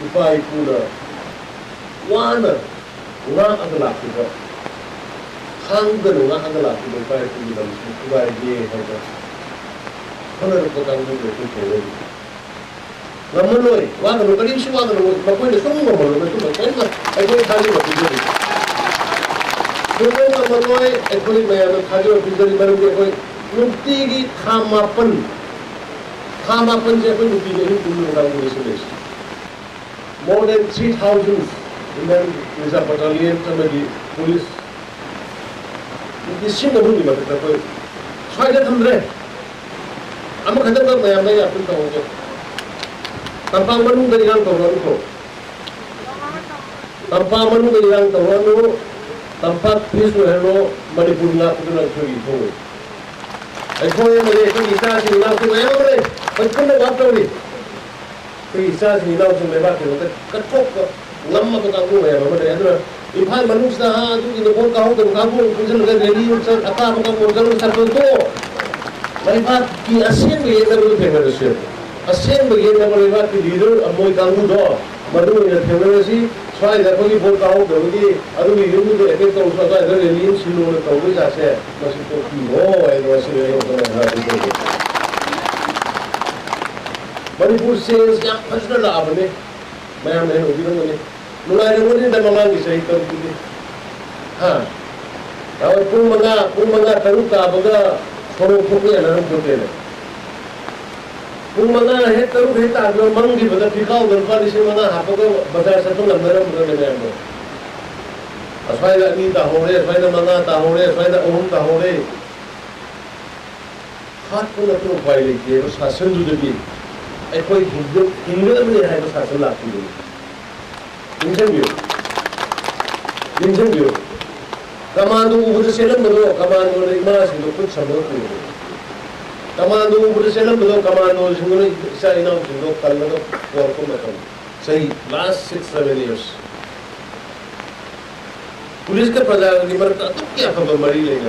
Ipa Ipuna Wana Nga Agalaki Khanba Nga Agalaki Ipa Ipuna Ipa Ipuna Honour of the Khanba Lamanoi, Wagano, but if you want to appoint a song over I go Kali of the Lamanoi, I put it by a Kali of the Nutigi Kamapan Kamapan Japan would be the Hindu. More than 3,000 and then there's a battalion, somebody, police. This is the Huni, but the point. Try that on there. I'm a Katakan, I may have to go. Tampaman the young Toronto. Tampaman the young Toronto, Tampak Peace to Hello, Manipula to the Toronto. Eikhoi Malaysia Isas in Lao to Emily, but couldn't have walked away. Isas in Lao to Mebaki, cut Lemna to Khanba, if I manage the hand in the boat out and Khanba, Prison Ready, a car of Morgan Sato. My part, he assembly never came assembly never leader, a boy Khanba, Madu in a theory, try that only boat out the way, other way you do the effect of the aliens, you know, the always I said, was it oh, I was a Manipur says, young personal avenue, ma'am, and Obi. No, I don't want the Malang say, ha. Our Pumanga, Taruka, Baga, Foro Puki, and Antotel. Pumanga, head Taru, hit your monkey, but the Picao, the Palishimana, Hapago, but I said to the Maram. As far as I need the Hore, as far as the Manata Hore, as far as the Umta Hore. Hot Pulato Violet gave us Hassan to the beat. Eikhoi Hindu have a Hassan lap to you. Interview. Commando would say, Commando Imas in the put some work. Commando would say, Commandos who sign out to no Kalmano or Kumakan. Say, last 6-7 years. Police Kapada, Limarta, took care of a Marie.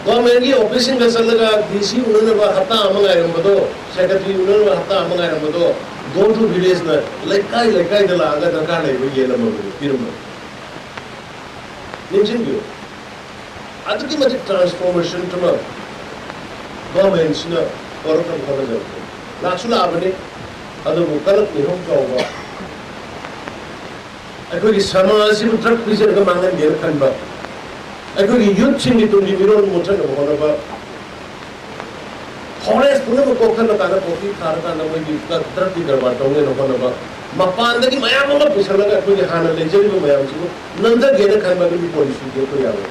Government operation का चलेगा DC उन्होंने वह हत्ता मंगाया रंबदो secretary उन्होंने वह हत्ता मंगाया रंबदो go to village ना लेकाई दला आगे दरकार नहीं वो ये लम्बो फिरम निश्चित क्यों आजकल की मजे transformation टमा government ना और कम खबर जाते लाचुला आपने अदो वो कलक नहीं हम क्या होगा ऐकोई की समाज से ट्रक पीछे का मांगन देर खंबा ऐकोई youth Singhi तो Mirol Muthanke होना बा forest पुने में कोखन ना काना कोकी खार का ना वही ट्रक की गड़बड़ होंगे ना होना बा मपान दे की माया मोला पिछला का ऐकोई हाना ले जाए भी माया उसको नंदा गेने खाने वाली भी पॉलिसी के कोई आवे